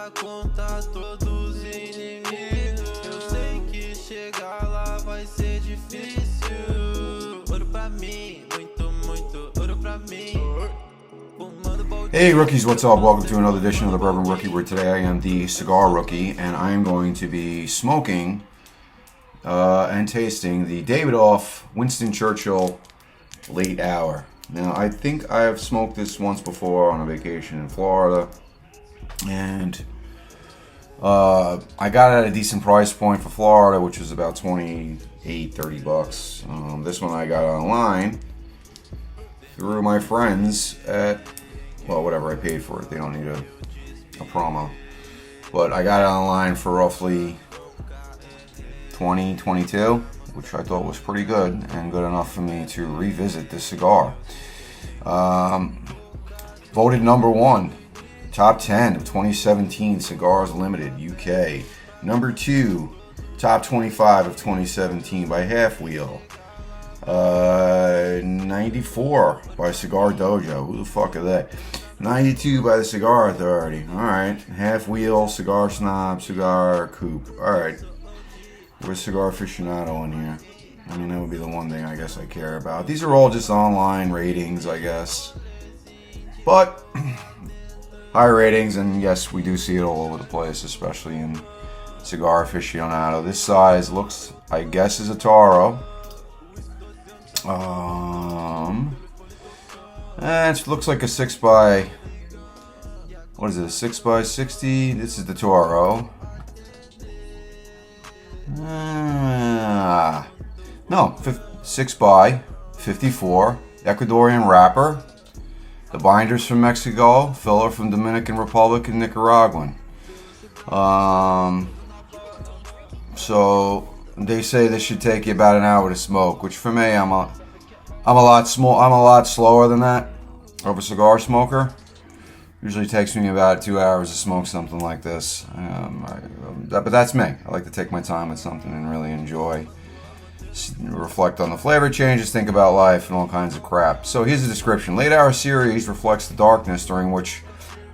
pra contar todos os inimigos. Eu sei que chegar lá vai ser difícil. Ouro pra mim, muito ouro pra mim. Hey rookies, what's up? Welcome to another edition of the Bourbon Rookie, where today I am the cigar rookie and I am going to be smoking and tasting the Davidoff Winston Churchill Late Hour. Now, I think I have smoked this once before on a vacation in Florida, and I got it at a decent price point for Florida, which was about $28-30. This one I got online through my friends at, well, whatever, I paid for it. They don't need a promo. But I got it online for roughly $22, which I thought was pretty good and good enough for me to revisit this cigar. Voted number 1, top 10 of 2017 Cigars Limited, UK. Number 2, top 25 of 2017 by Half Wheel. 94 by Cigar Dojo. Who the fuck are they? 92 by the Cigar Authority. Alright. Half Wheel, Cigar Snob, Cigar Coupe. Alright. Where's Cigar Aficionado in here? I mean, that would be the one thing I guess I care about. These are all just online ratings, I guess. But high ratings, and yes, we do see it all over the place, especially in Cigar Aficionado. This size looks, I guess, is a Taro. It looks like a 6 by, what is it, a 6 by 60? This is the Toro. No, 6 by 54, Ecuadorian wrapper. The binder's from Mexico, filler from Dominican Republic and Nicaraguan. So they say this should take you about an hour to smoke, which for me, I'm a lot slower than that of a cigar smoker. Usually takes me about 2 hours to smoke something like this. But that's me. I like to take my time with something and really enjoy. Reflect on the flavor changes, think about life, and all kinds of crap. So here's the description. Late Hour series reflects the darkness during which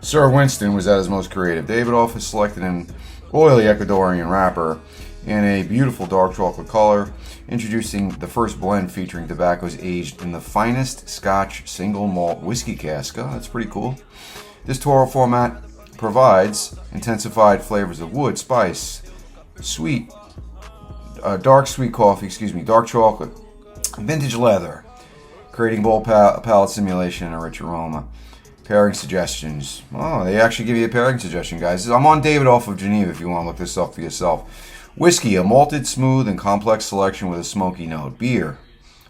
Sir Winston was at his most creative. Davidoff has selected an oily Ecuadorian wrapper in a beautiful dark chocolate color, introducing the first blend featuring tobaccos aged in the finest Scotch single malt whiskey cask. Oh, that's pretty cool. This Toro format provides intensified flavors of wood, spice, dark sweet coffee, dark chocolate, vintage leather, creating bold palate simulation and a rich aroma. Pairing suggestions. Oh, they actually give you a pairing suggestion, guys. I'm on Davidoff of Geneva if you want to look this up for yourself. Whiskey, a malted, smooth, and complex selection with a smoky note. Beer,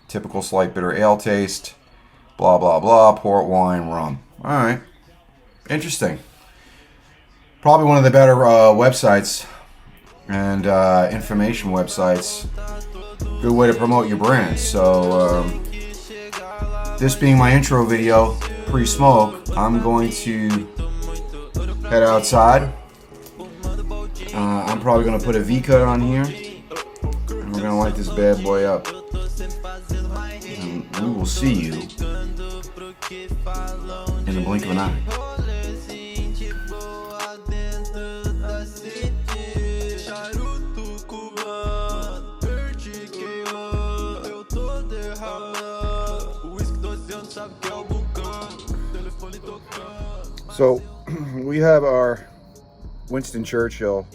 typical slight bitter ale taste. Blah, blah, blah. Port wine, rum. All right. Interesting. Probably one of the better websites and information websites. Good way to promote your brand. So this being my intro video pre-smoke, I'm going to head outside. I'm probably going to put a V-cut on here, and we're going to light this bad boy up, and we will see you in the blink of an eye. So we have our Winston Churchill,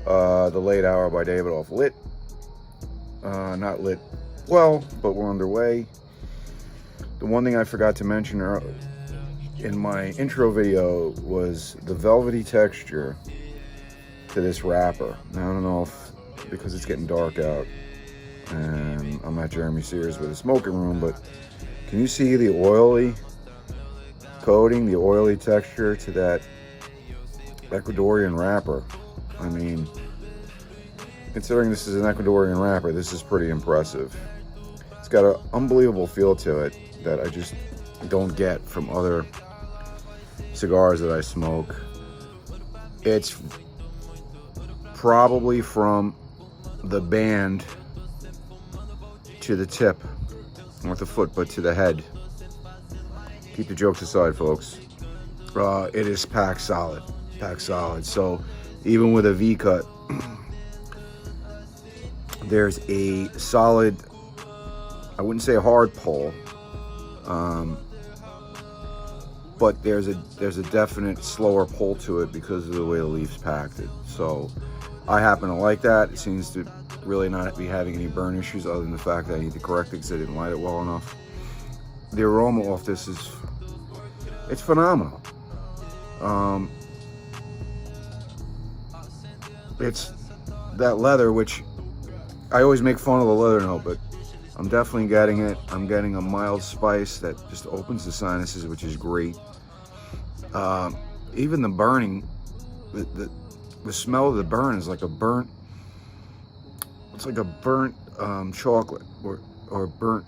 the Late Hour by Davidoff, lit. Not lit well, but we're underway. The one thing I forgot to mention in my intro video was the velvety texture to this wrapper. Now I don't know if, because it's getting dark out and I'm at Jeremy Sears with a smoking room, but can you see the oily coating, the oily texture to that Ecuadorian wrapper? I mean, considering this is an Ecuadorian wrapper, this is pretty impressive. It's got an unbelievable feel to it that I just don't get from other cigars that I smoke. It's probably from the band to the tip, not the foot, but to the head. Keep the jokes aside, folks. It is packed solid. packed solid. So even with a V cut, there's a solid, I wouldn't say a hard pull, but there's a definite slower pull to it because of the way the leaf's packed it. So I happen to like that. It seems to really not be having any burn issues, other than the fact that I need to correct it because I didn't light it well enough. The aroma off this it's phenomenal. It's that leather, which I always make fun of the leather note, but I'm definitely getting it. I'm getting a mild spice that just opens the sinuses, which is great. Even the burning, the smell of the burn is like a burnt, it's like a burnt chocolate or burnt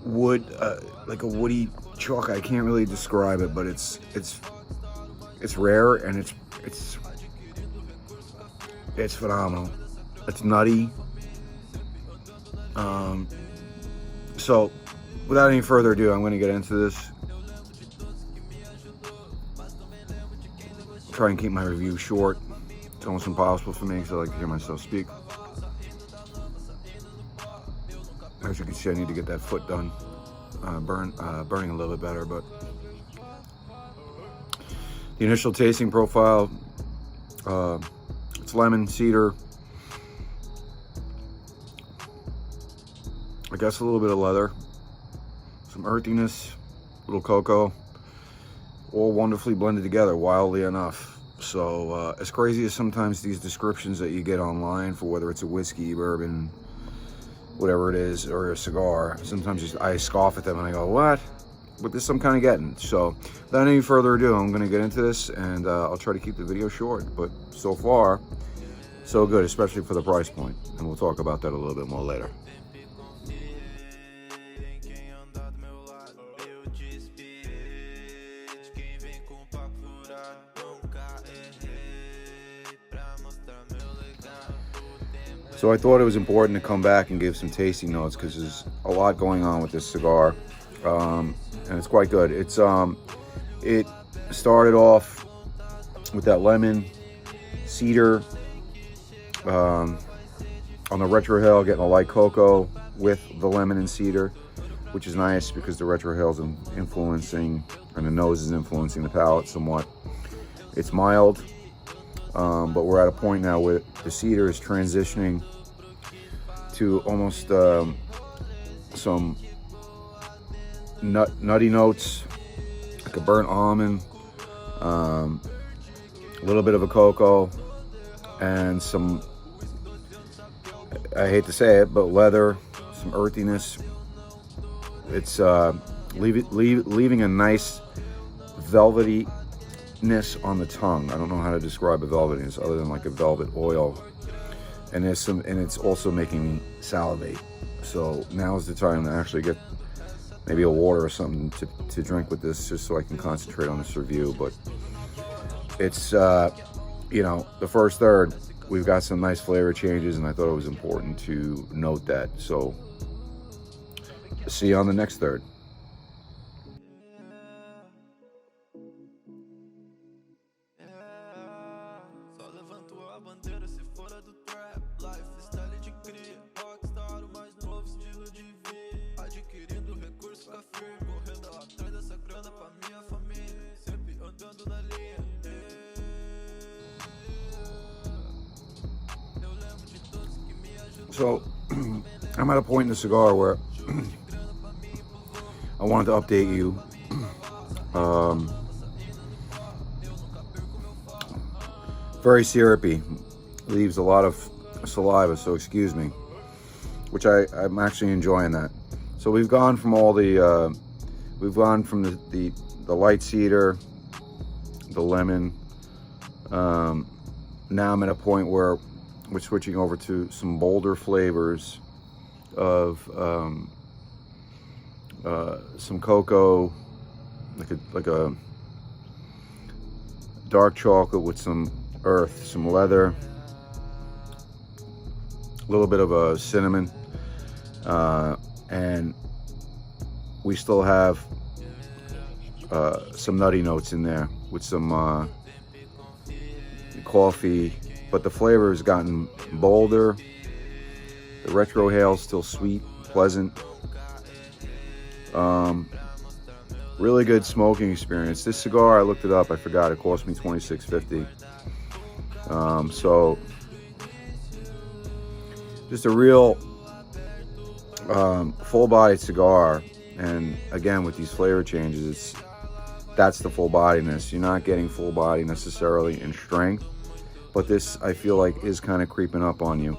wood, like a woody chocolate. I can't really describe it, but it's rare and it's phenomenal. It's nutty. So without any further ado, I'm going to get into this. Try and keep my review short. It's almost impossible for me because I like to hear myself speak. As you can see, I need to get that foot done, burning a little bit better. But the initial tasting profile, it's lemon, cedar, I guess a little bit of leather, some earthiness, a little cocoa, all wonderfully blended together, wildly enough. So as crazy as sometimes these descriptions that you get online for whether it's a whiskey, bourbon, whatever it is, or a cigar, sometimes I scoff at them and I go, what? But this I'm kind of getting. So without any further ado, I'm going to get into this, and I'll try to keep the video short. But so far, so good, especially for the price point. And we'll talk about that a little bit more later. So I thought it was important to come back and give some tasting notes because there's a lot going on with this cigar, and it's quite good. It started off with that lemon, cedar, on the retrohale, getting a light cocoa with the lemon and cedar, which is nice because the retrohale's influencing, and the nose is influencing the palate somewhat. It's mild, but we're at a point now where the cedar is transitioning to almost some nutty notes, like a burnt almond, a little bit of a cocoa, and some, I hate to say it, but leather, some earthiness. It's leaving a nice velvetyness on the tongue. I don't know how to describe a velvetyness other than like a velvet oil. And it's also making me salivate. So now is the time to actually get maybe a water or something to drink with this, just so I can concentrate on this review. But it's, the first third, we've got some nice flavor changes, and I thought it was important to note that. So see you on the next third. So I'm at a point in the cigar where I wanted to update you. Very syrupy, leaves a lot of saliva, so excuse me, which I'm actually enjoying that. So we've gone from all the the light cedar, the lemon. Now I'm at a point where we're switching over to some bolder flavors of some cocoa, like a dark chocolate with some earth, some leather, a little bit of a cinnamon, and we still have some nutty notes in there with some coffee, but the flavor has gotten bolder. The retro hail is still sweet, pleasant. Really good smoking experience. This cigar, I looked it up, I forgot, it cost me $26.50. So just a real full-bodied cigar, and again with these flavor changes, that's the full-bodiness. You're not getting full body necessarily in strength, but this, I feel like, is kind of creeping up on you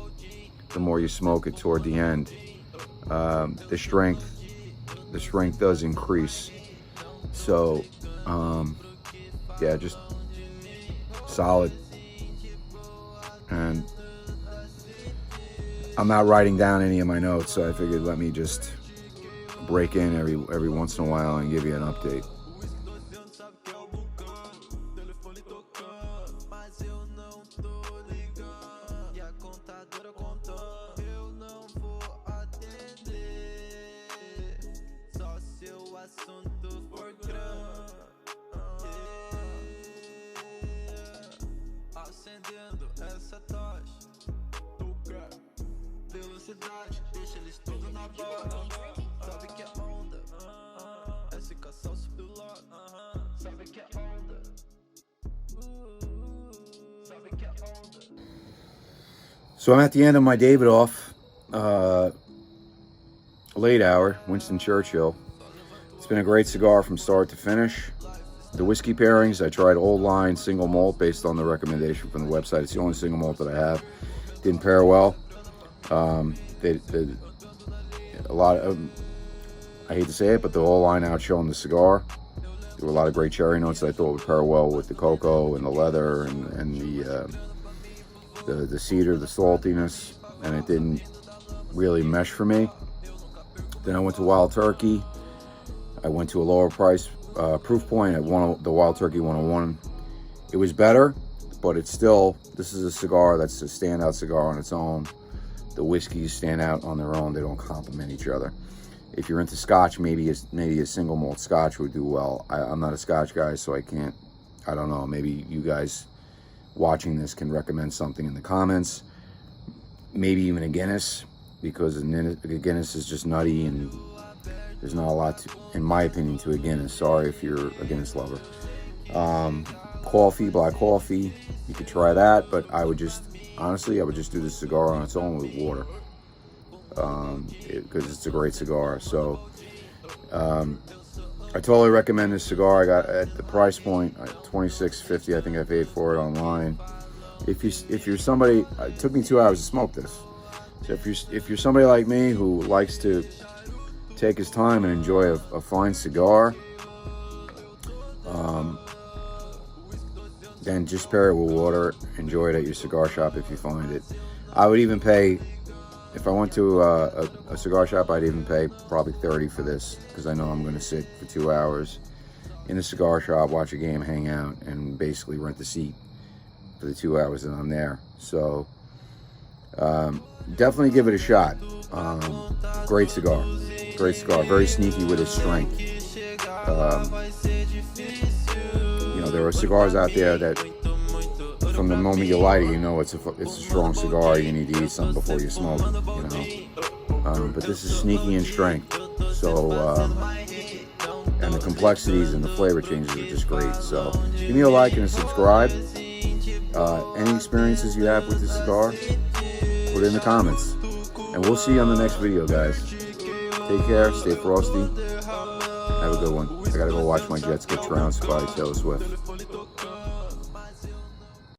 the more you smoke it toward the end. The strength does increase. So yeah, just solid. And I'm not writing down any of my notes, so I figured let me just break in every once in a while and give you an update. Acendendo essa tocha, velocidade, deixa eles tudo na bola. Sabe que é onda, esse cansaço piloto. Sabe que é onda, sabe que é onda. So I'm at the end of my Davidoff late hour, Winston Churchill. It's been a great cigar from start to finish. The whiskey pairings, I tried Old Line single malt based on the recommendation from the website. It's the only single malt that I have. Didn't pair well. A lot of, I hate to say it, but the Old Line outshone the cigar. There were a lot of great cherry notes that I thought would pair well with the cocoa and the leather and the cedar, the saltiness, and it didn't really mesh for me. Then I went to Wild Turkey. I went to a lower price proof point at the Wild Turkey 101. It was better, but it's still, this is a cigar that's a standout cigar on its own. The whiskeys stand out on their own. They don't complement each other. If you're into Scotch, maybe a single malt Scotch would do well. I'm not a Scotch guy, so I don't know. Maybe you guys watching this can recommend something in the comments. Maybe even a Guinness, because a Guinness is just nutty and there's not a lot, in my opinion, to a Guinness. Sorry if you're a Guinness lover. Coffee, black coffee, you could try that, but honestly, I would just do this cigar on its own with water, because it's a great cigar. So I totally recommend this cigar. I got at the price point at $26.50. I think I paid for it online. If you're somebody, it took me 2 hours to smoke this. So if you're somebody like me who likes to take his time and enjoy a fine cigar, then just pair it with water. Enjoy it at your cigar shop if you find it. I would even pay, if I went to a cigar shop, I'd even pay probably $30 for this, because I know I'm going to sit for 2 hours in the cigar shop, watch a game, hang out, and basically rent the seat for the 2 hours that I'm there. So definitely give it a shot. Great cigar. Great cigar, very sneaky with its strength. You know, there are cigars out there that from the moment you light it, you know it's a strong cigar. You need to eat something before you smoke it, you know. But this is sneaky in strength. So, and the complexities and the flavor changes are just great. So, give me a like and a subscribe. Any experiences you have with this cigar, put it in the comments. And we'll see you on the next video, guys. Take care, stay frosty, have a good one. I gotta go watch my Jets get trounced by Taylor Swift.